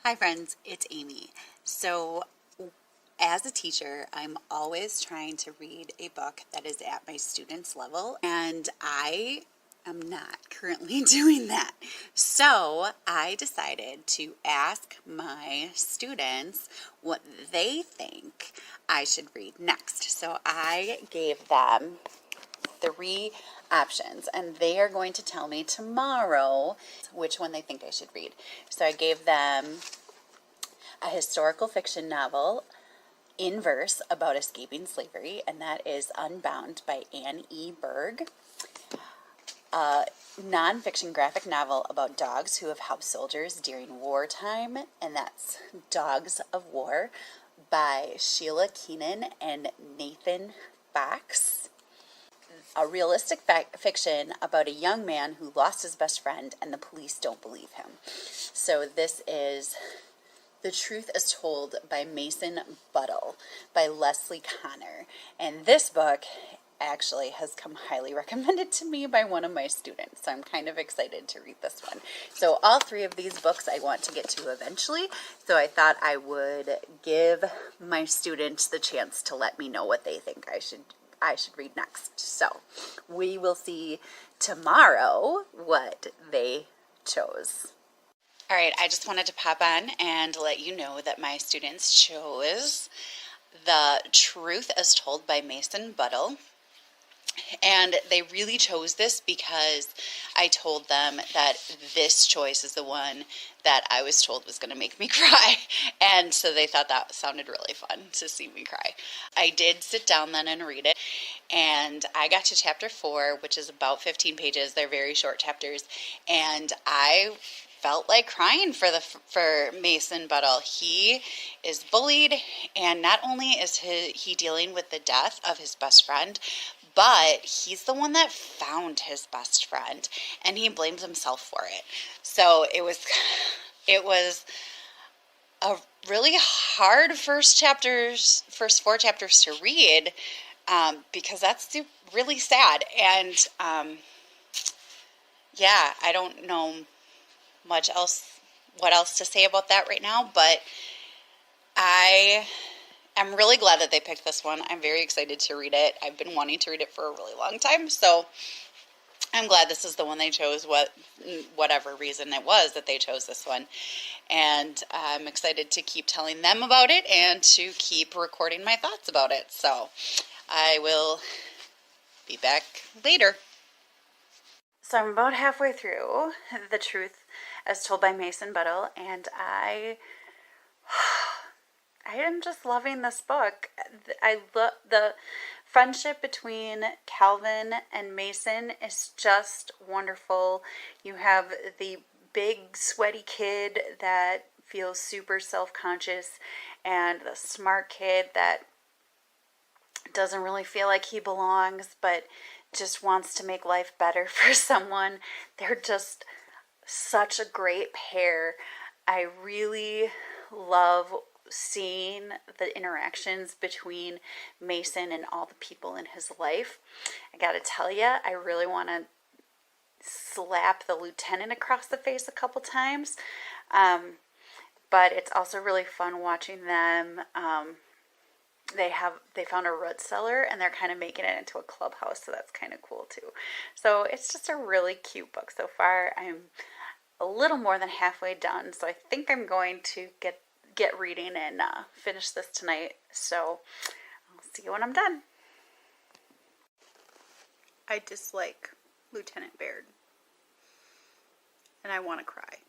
Hi friends, it's Amy. So as a teacher, I'm always trying to read a book that is at my students' level, and I am not currently doing that. So I decided to ask my students what they think I should read next. So I gave them 3 options, and they are going to tell me tomorrow which one they think I should read. So I gave them a historical fiction novel in verse about escaping slavery, and that is Unbound by Anne E. Berg. A nonfiction graphic novel about dogs who have helped soldiers during wartime, and that's Dogs of War by Sheila, Keenen, and Nathan Fox. A realistic fiction about a young man who lost his best friend and the police don't believe him. So this is The Truth is Told by Mason Buttle by Leslie Connor. And this book actually has come highly recommended to me by one of my students. So I'm kind of excited to read this one. So all 3 of these books I want to get to eventually. So I thought I would give my students the chance to let me know what they think I should read next. So we will see tomorrow what they chose. All right, I just wanted to pop on and let you know that my students chose The Truth as Told by Mason Buttle. And they really chose this because I told them that this choice is the one that I was told was going to make me cry. And so they thought that sounded really fun to see me cry. I did sit down then and read it. And I got to chapter 4, which is about 15 pages. They're very short chapters. And I felt like crying for Mason Buttle. He is bullied, and not only is he dealing with the death of his best friend, but he's the one that found his best friend, and he blames himself for it. So it was a really hard first 4 chapters to read, because that's really sad. And yeah, I don't know what else to say about that right now, but I'm really glad that they picked this one. I'm very excited to read it. I've been wanting to read it for a really long time, so I'm glad this is the one they chose, whatever reason it was that they chose this one. And I'm excited to keep telling them about it and to keep recording my thoughts about it. So I will be back later. So I'm about halfway through The Truth as Told by Mason Buttle, and I am just loving this book. I love the friendship between Calvin and Mason is just wonderful. You have the big sweaty kid that feels super self-conscious, and the smart kid that doesn't really feel like he belongs, but just wants to make life better for someone. They're just such a great pair. I really love seeing the interactions between Mason and all the people in his life. I gotta tell you, I really want to slap the lieutenant across the face a couple times, but it's also really fun watching them. They found a root cellar, and they're kind of making it into a clubhouse, so that's kind of cool too. So it's just a really cute book so far. I'm a little more than halfway done, so I think I'm going to get reading and finish this tonight. So I'll see you when I'm done. I dislike Lieutenant Berg, and I want to cry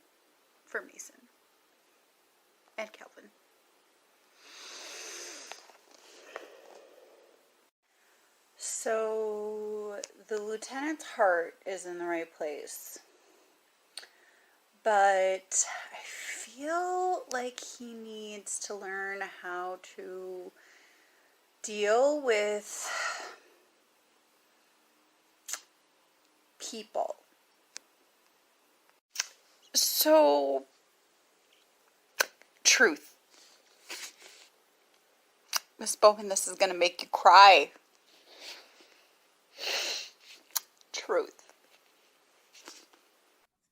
for Mason and Calvin. So the lieutenant's heart is in the right place, but I feel like he needs to learn how to deal with people. So, truth. Miss Bowman, this is going to make you cry. Truth.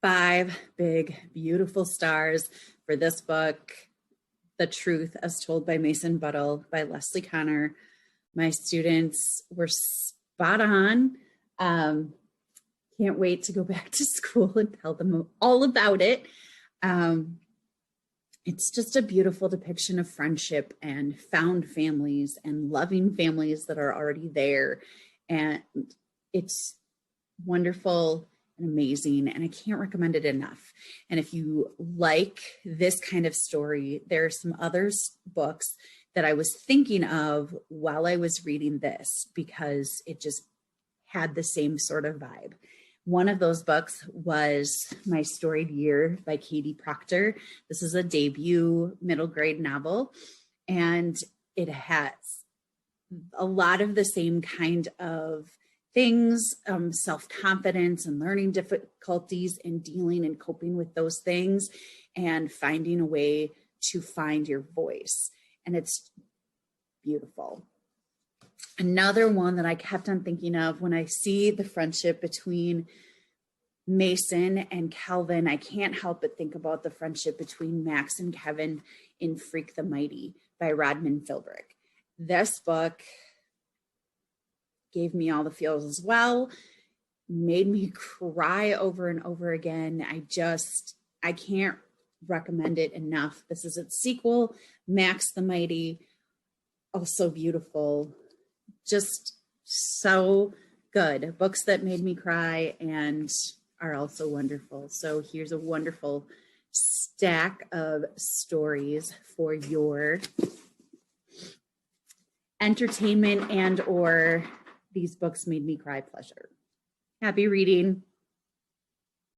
5 big, beautiful stars for this book, The Truth as Told by Mason Buttle by Leslie Connor. My students were spot on. Can't wait to go back to school and tell them all about it. It's just a beautiful depiction of friendship and found families and loving families that are already there. And it's wonderful and amazing, and I can't recommend it enough. And if you like this kind of story, there are some other books that I was thinking of while I was reading this because it just had the same sort of vibe. One of those books was My Storied Year by Katie Proctor. This is a debut middle grade novel, and it has a lot of the same kind of things, self-confidence and learning difficulties and dealing and coping with those things and finding a way to find your voice. And it's beautiful. Another one that I kept on thinking of when I see the friendship between Mason and Calvin, I can't help but think about the friendship between Max and Kevin in Freak the Mighty by Rodman Philbrick. This book gave me all the feels as well, made me cry over and over again. I can't recommend it enough. This is its sequel, Max the Mighty, also beautiful. Just so good. Books that made me cry and are also wonderful. So here's a wonderful stack of stories for your entertainment and or these books made me cry pleasure. Happy reading.